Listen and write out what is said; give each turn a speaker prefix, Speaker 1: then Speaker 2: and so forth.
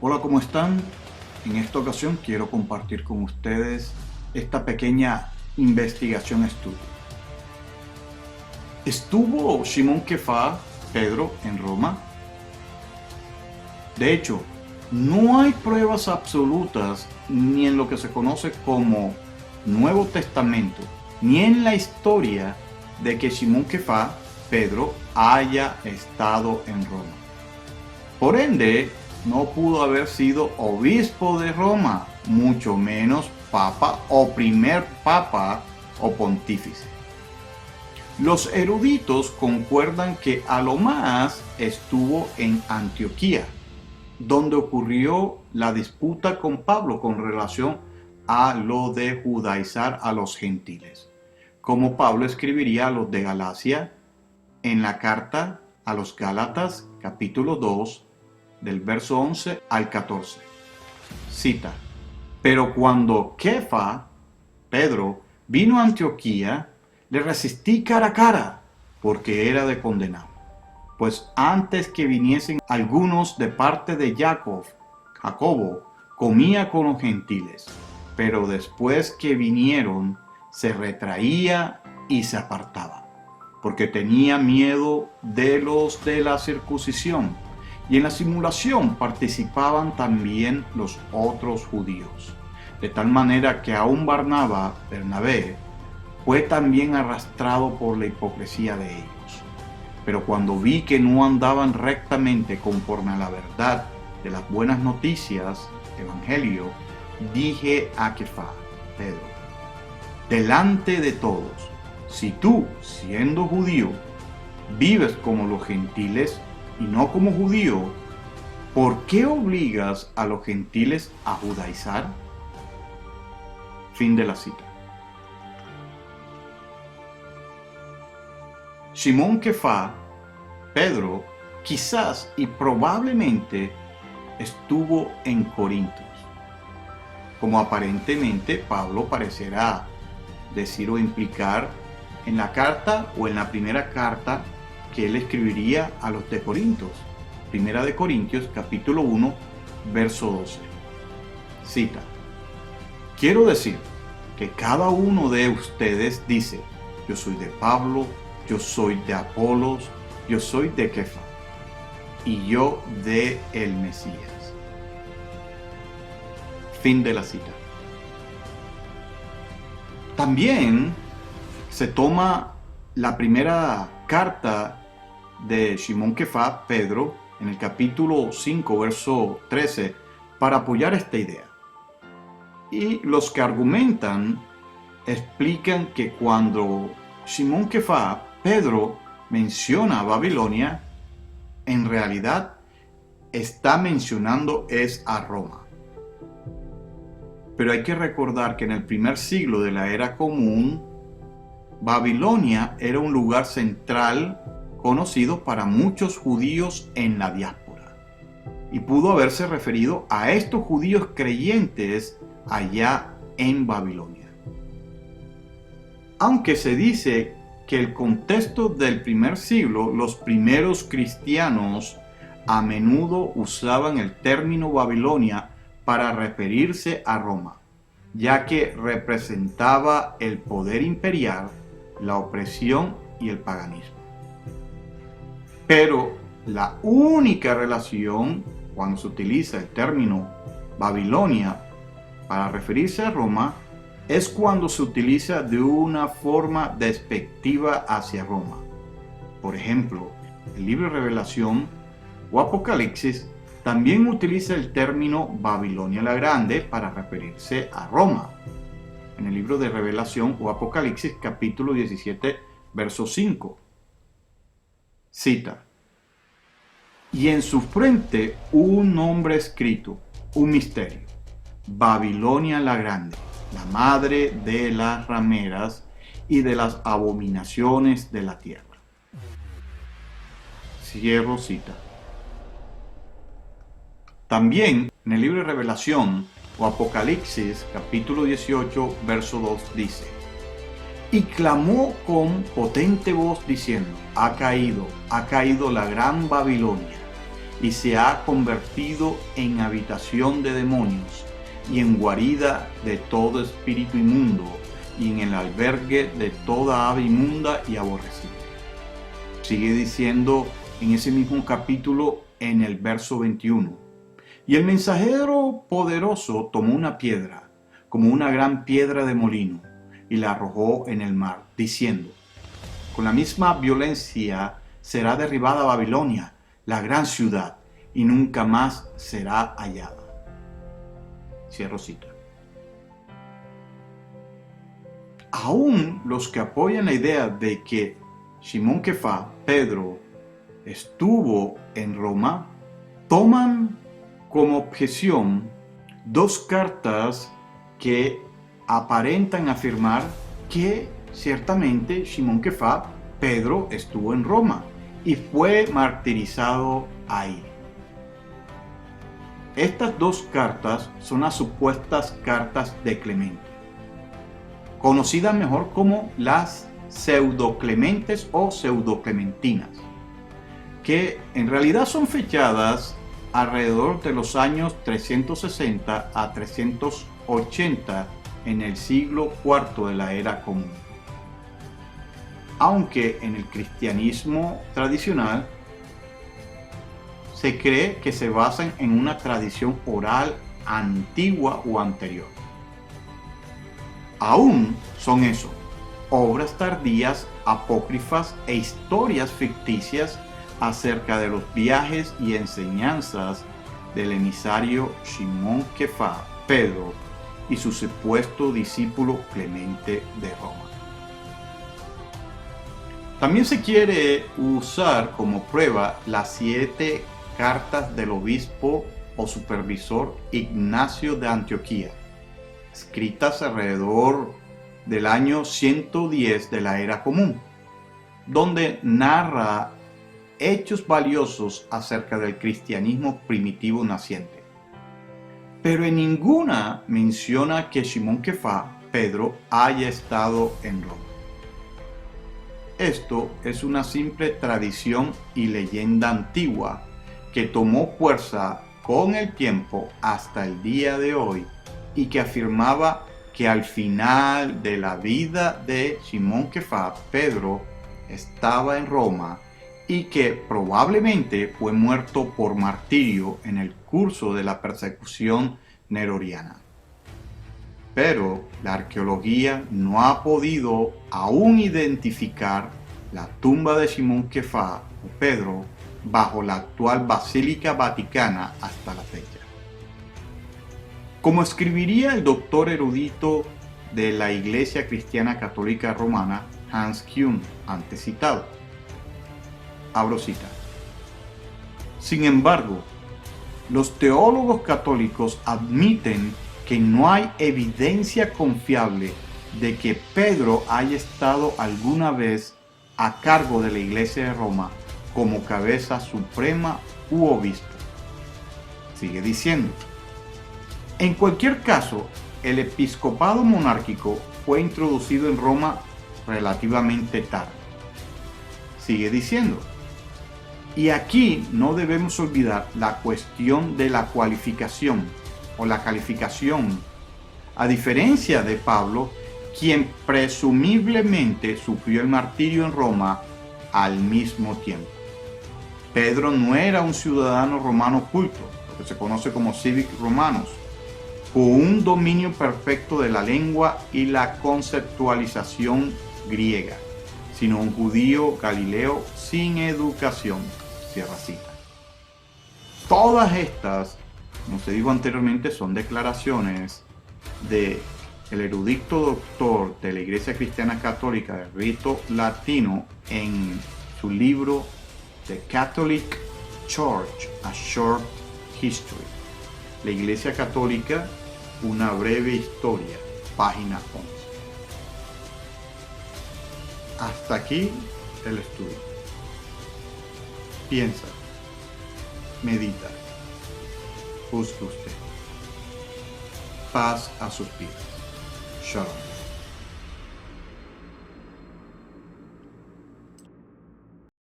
Speaker 1: Hola, ¿cómo están? En esta ocasión quiero compartir con ustedes esta pequeña investigación-estudio. ¿Estuvo Simón Kefas, Pedro, en Roma? De hecho, no hay pruebas absolutas ni en lo que se conoce como Nuevo Testamento, ni en la historia de que Simón Kefas, Pedro, haya estado en Roma. Por ende, no pudo haber sido obispo de Roma, mucho menos papa o primer papa o pontífice. Los eruditos concuerdan que a lo más estuvo en Antioquía, donde ocurrió la disputa con Pablo con relación a lo de judaizar a los gentiles, como Pablo escribiría a los de Galacia en la carta a los Gálatas, capítulo 2, del verso 11 al 14. Cita: pero cuando Kefa, Pedro, vino a Antioquía, le resistí cara a cara, porque era de condenar. Pues antes que viniesen algunos de parte de Jacobo, comía con los gentiles, pero después que vinieron, se retraía y se apartaba, porque tenía miedo de los de la circuncisión, y en la simulación participaban también los otros judíos, de tal manera que aún Bernabé, fue también arrastrado por la hipocresía de ellos. Pero cuando vi que no andaban rectamente conforme a la verdad de las buenas noticias, evangelio, dije a Kefas, Pedro, delante de todos, si tú, siendo judío, vives como los gentiles y no como judío, ¿por qué obligas a los gentiles a judaizar? Fin de la cita. Simón Kefas, Pedro, quizás y probablemente estuvo en Corintios, como aparentemente Pablo parecerá decir o implicar en la carta o en la primera carta que él escribiría a los de Corintios. Primera de Corintios, capítulo 1, verso 12. Cita: quiero decir que cada uno de ustedes dice, yo soy de Pablo, yo soy de Apolos, yo soy de Kefas, y yo de el Mesías. Fin de la cita. También se toma la primera carta de Simón Kefas, Pedro, en el capítulo 5, verso 13, para apoyar esta idea. Y los que argumentan explican que cuando Simón Kefas, Pedro, menciona a Babilonia, en realidad está mencionando es a Roma. Pero hay que recordar que en el primer siglo de la era común, Babilonia era un lugar central conocido para muchos judíos en la diáspora, y pudo haberse referido a estos judíos creyentes allá en Babilonia. Aunque se dice que el contexto del primer siglo, los primeros cristianos a menudo usaban el término Babilonia para referirse a Roma, ya que representaba el poder imperial, la opresión y el paganismo. Pero la única relación cuando se utiliza el término Babilonia para referirse a Roma es cuando se utiliza de una forma despectiva hacia Roma. Por ejemplo, el libro de Revelación o Apocalipsis también utiliza el término Babilonia la Grande para referirse a Roma. En el libro de Revelación o Apocalipsis, capítulo 17, verso 5. Cita: y en su frente un nombre escrito, un misterio, Babilonia la Grande, la madre de las rameras y de las abominaciones de la tierra. Cierro cita. También en el libro de Revelación o Apocalipsis, capítulo 18, verso 2 dice: y clamó con potente voz diciendo, ha caído la gran Babilonia, y se ha convertido en habitación de demonios y en guarida de todo espíritu inmundo y en el albergue de toda ave inmunda y aborrecida. Sigue diciendo en ese mismo capítulo en el verso 21. Y el mensajero poderoso tomó una piedra, como una gran piedra de molino, y la arrojó en el mar, diciendo: con la misma violencia será derribada Babilonia, la gran ciudad, y nunca más será hallada. Cierro cita. Aún los que apoyan la idea de que Simón Kefá, Pedro, estuvo en Roma, toman como objeción dos cartas que aparentan afirmar que ciertamente Simón Kefá, Pedro, estuvo en Roma y fue martirizado ahí. Estas dos cartas son las supuestas cartas de Clemente, conocidas mejor como las pseudoclementes o pseudoclementinas, que en realidad son fechadas alrededor de los años 360 a 380 en el siglo IV de la era común. Aunque en el cristianismo tradicional se cree que se basan en una tradición oral antigua o anterior. Aún son eso, obras tardías, apócrifas e historias ficticias acerca de los viajes y enseñanzas del emisario Simón Kefá, Pedro, y su supuesto discípulo Clemente de Roma. También se quiere usar como prueba las 7 cartas del obispo o supervisor Ignacio de Antioquía, escritas alrededor del año 110 de la era común, donde narra hechos valiosos acerca del cristianismo primitivo naciente. Pero en ninguna menciona que Simón Kefá, Pedro, haya estado en Roma. Esto es una simple tradición y leyenda antigua que tomó fuerza con el tiempo hasta el día de hoy y que afirmaba que al final de la vida de Simón Kefá, Pedro estaba en Roma y que probablemente fue muerto por martirio en el curso de la persecución neroniana. Pero la arqueología no ha podido aún identificar la tumba de Simón Kefá o Pedro bajo la actual Basílica Vaticana hasta la fecha. Como escribiría el doctor erudito de la Iglesia Cristiana Católica Romana, Hans Kühn, antes citado, abro cita: sin embargo, los teólogos católicos admiten que no hay evidencia confiable de que Pedro haya estado alguna vez a cargo de la Iglesia de Roma como cabeza suprema u obispo. Sigue diciendo: en cualquier caso, el episcopado monárquico fue introducido en Roma relativamente tarde. Sigue diciendo: y aquí no debemos olvidar la cuestión de la cualificación o la calificación, a diferencia de Pablo, quien presumiblemente sufrió el martirio en Roma al mismo tiempo. Pedro no era un ciudadano romano culto, lo que se conoce como civic romanos, con un dominio perfecto de la lengua y la conceptualización griega, sino un judío galileo sin educación. Cierra cita. Todas estas, como se dijo anteriormente, son declaraciones de el erudito doctor de la Iglesia Cristiana Católica del Rito Latino en su libro The Catholic Church, A Short History. La Iglesia Católica, una breve historia, página 11. Hasta aquí el estudio. Piensa, medita, juzgue usted. Paz a sus vidas. Shalom.